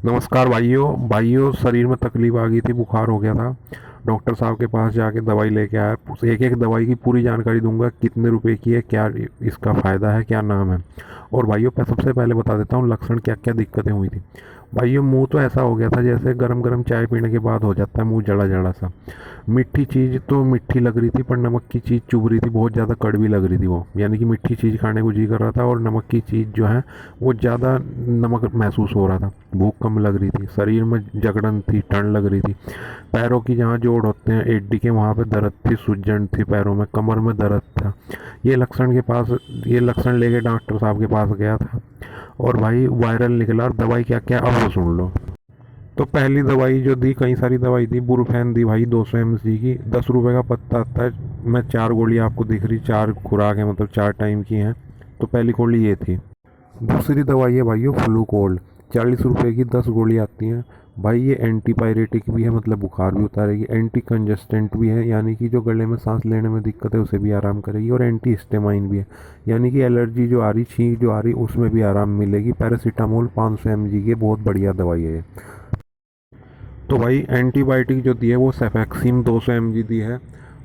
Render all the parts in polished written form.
नमस्कार भाइयों भाइयों, शरीर में तकलीफ आ गई थी, बुखार हो गया था। डॉक्टर साहब के पास जाके दवाई लेके आया। एक एक दवाई की पूरी जानकारी दूंगा, कितने रुपए की है, क्या इसका फ़ायदा है, क्या नाम है। और भाइयों सबसे पहले बता देता हूँ लक्षण क्या क्या दिक्कतें हुई थी। भाइयों मुंह तो ऐसा हो गया था जैसे गरम गरम चाय पीने के बाद हो जाता है मुंह जला जला सा। मीठी चीज़ तो मीठी लग रही थी, पर नमक की चीज़ चुभ रही थी, बहुत ज़्यादा कड़वी लग रही थी वो। यानी कि मीठी चीज़ खाने को जी कर रहा था और नमक की चीज़ जो है वो ज़्यादा नमक महसूस हो रहा था। भूख कम लग रही थी, शरीर में जकड़न थी, ठंड लग रही थी। पैरों की जहाँ जोड़ होते हैं एडी के वहाँ पे दर्द थी, सूजन थी पैरों में, कमर में दर्द था। ये लक्षण लेके डॉक्टर साहब के पास गया था और भाई वायरल निकला। और दवाई क्या क्या अब वो सुन लो। तो पहली दवाई जो दी, कई सारी दवाई दी, बुरफेन दी भाई 200 mg की, 10 रुपये का पत्ता आता है। मैं 4 गोली आपको दिख रही, 4 खुराक है, मतलब 4 टाइम की हैं। तो पहली गोली ये थी। दूसरी दवाई है भाइयों फ्लूकोल, 40 रुपये की 10 गोली आती हैं। भाई ये एंटीपायरेटिक भी है, मतलब बुखार भी उतारेगी, एंटी कंजेस्टेंट भी है, यानी कि जो गले में सांस लेने में दिक्कत है उसे भी आराम करेगी, और एंटी हिस्टामाइन भी है, यानी कि एलर्जी जो आ रही, छींक जो आ रही, उसमें भी आराम मिलेगी। पैरासीटामोल 500 mg की, बहुत बढ़िया दवाई है ये। तो भाई एंटीबायोटिक जो दी है वो सेफेक्सिम 200 mg दी है।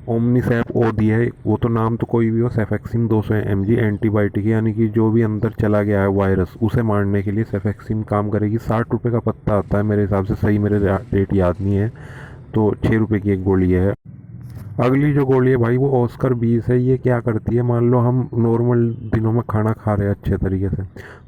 ओमनीसैप ओ दी है, वो तो नाम तो कोई भी हो, सेफेक्सिम 200 mg एंटीबायोटिक, यानी कि जो भी अंदर चला गया है वायरस उसे मारने के लिए सेफेक्सिम काम करेगी। 60 रुपये का पत्ता आता है मेरे हिसाब से, सही मेरे रेट याद नहीं है। तो 6 रुपये की एक गोली है। अगली जो गोली है भाई वो ऑस्कर 20 है। ये क्या करती है, मान लो हम नॉर्मल दिनों में खाना खा रहे हैं अच्छे तरीके से,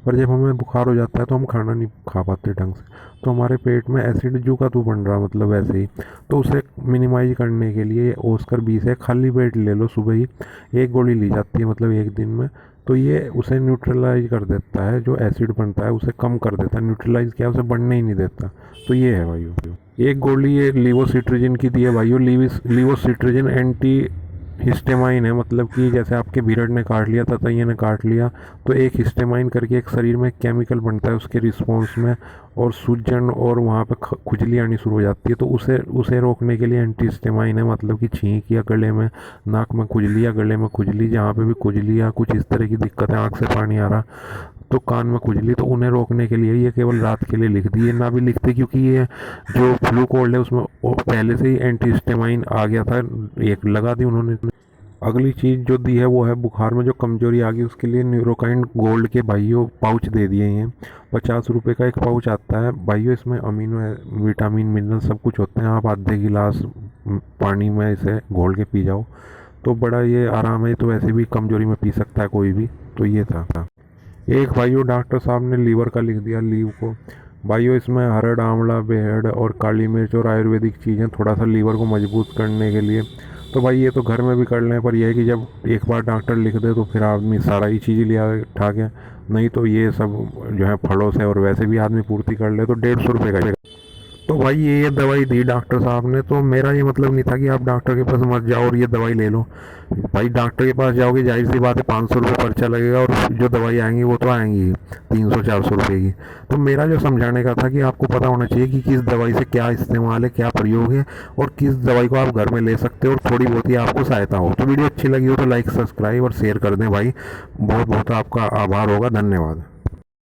पर जब हमें बुखार हो जाता है तो हम खाना नहीं खा पाते ढंग से, तो हमारे पेट में एसिड जू का तू बन रहा, मतलब वैसे ही। तो उसे मिनिमाइज करने के लिए ऑस्कर 20 है, खाली पेट ले लो, सुबह ही एक गोली ली जाती है, मतलब एक दिन में। तो ये उसे न्यूट्रलाइज कर देता है, जो एसिड बनता है उसे कम कर देता है। न्यूट्रलाइज क्या, उसे बढ़ने ही नहीं देता। तो ये है भाई। एक गोली ये लीवोसिट्रिजिन की दी है भाइयों। लीवोसिट्रिजिन एंटी हिस्टेमाइन है, मतलब कि जैसे आपके भीड़ ने काट लिया, ततैया ने काट लिया, तो एक हिस्टेमाइन करके एक शरीर में केमिकल बनता है उसके रिस्पॉन्स में, और सूजन और वहाँ पे खुजली आनी शुरू हो जाती है। तो उसे उसे रोकने के लिए एंटी हिस्टेमाइन है, मतलब कि छींक या गले में, नाक में खुजली या गले में खुजली, जहाँ पे भी खुजली या कुछ इस तरह की दिक्कत है, आँख से पानी आ रहा, तो कान में खुजली, तो उन्हें रोकने के लिए ये केवल रात के लिए लिख दी। ये ना भी लिखते, क्योंकि ये जो फ्लू कोल्ड है उसमें पहले से ही एंटी हिस्टामाइन आ गया था, एक लगा दी उन्होंने। अगली चीज़ जो दी है वो है बुखार में जो कमजोरी आ गई उसके लिए न्यूरोकाइन गोल्ड के भाइयों पाउच दे दिए हैं। 50 रुपये का एक पाउच आता है भाइयों, इसमें अमीनो विटामिन मिनरल सब कुछ होते हैं। आप आधे गिलास पानी में इसे घोल के पी जाओ तो बड़ा ये आराम है। तो वैसे भी कमजोरी में पी सकता है कोई भी। तो ये था। एक भाइयों डॉक्टर साहब ने लीवर का लिख दिया, लीव को। भाइयों इसमें हरड़, आंवला, बेहड़ और काली मिर्च और आयुर्वेदिक चीज़ें, थोड़ा सा लीवर को मजबूत करने के लिए। तो भाई ये तो घर में भी कर लें, पर यह है कि जब एक बार डॉक्टर लिख दे तो फिर आदमी सारा ही चीज़ लिया उठा के, नहीं तो ये सब जो है फलों से, और वैसे भी आदमी पूर्ति कर ले तो 150 रुपये का। तो भाई ये दवाई दी डॉक्टर साहब ने। तो मेरा ये मतलब नहीं था कि आप डॉक्टर के पास मत जाओ और ये दवाई ले लो। भाई डॉक्टर के पास जाओगे, जाहिर सी बात है 500 रुपये पर्चा लगेगा, और जो दवाई आएंगी वो तो आएंगी 300-400 रुपये की। तो मेरा जो समझाने का था कि आपको पता होना चाहिए कि किस दवाई से क्या इस्तेमाल है, क्या प्रयोग है, और किस दवाई को आप घर में ले सकते हो, और थोड़ी बहुत ही आपको सहायता हो। तो वीडियो अच्छी लगी हो तो लाइक, सब्सक्राइब और शेयर कर दें भाई। बहुत बहुत आपका आभार होगा, धन्यवाद।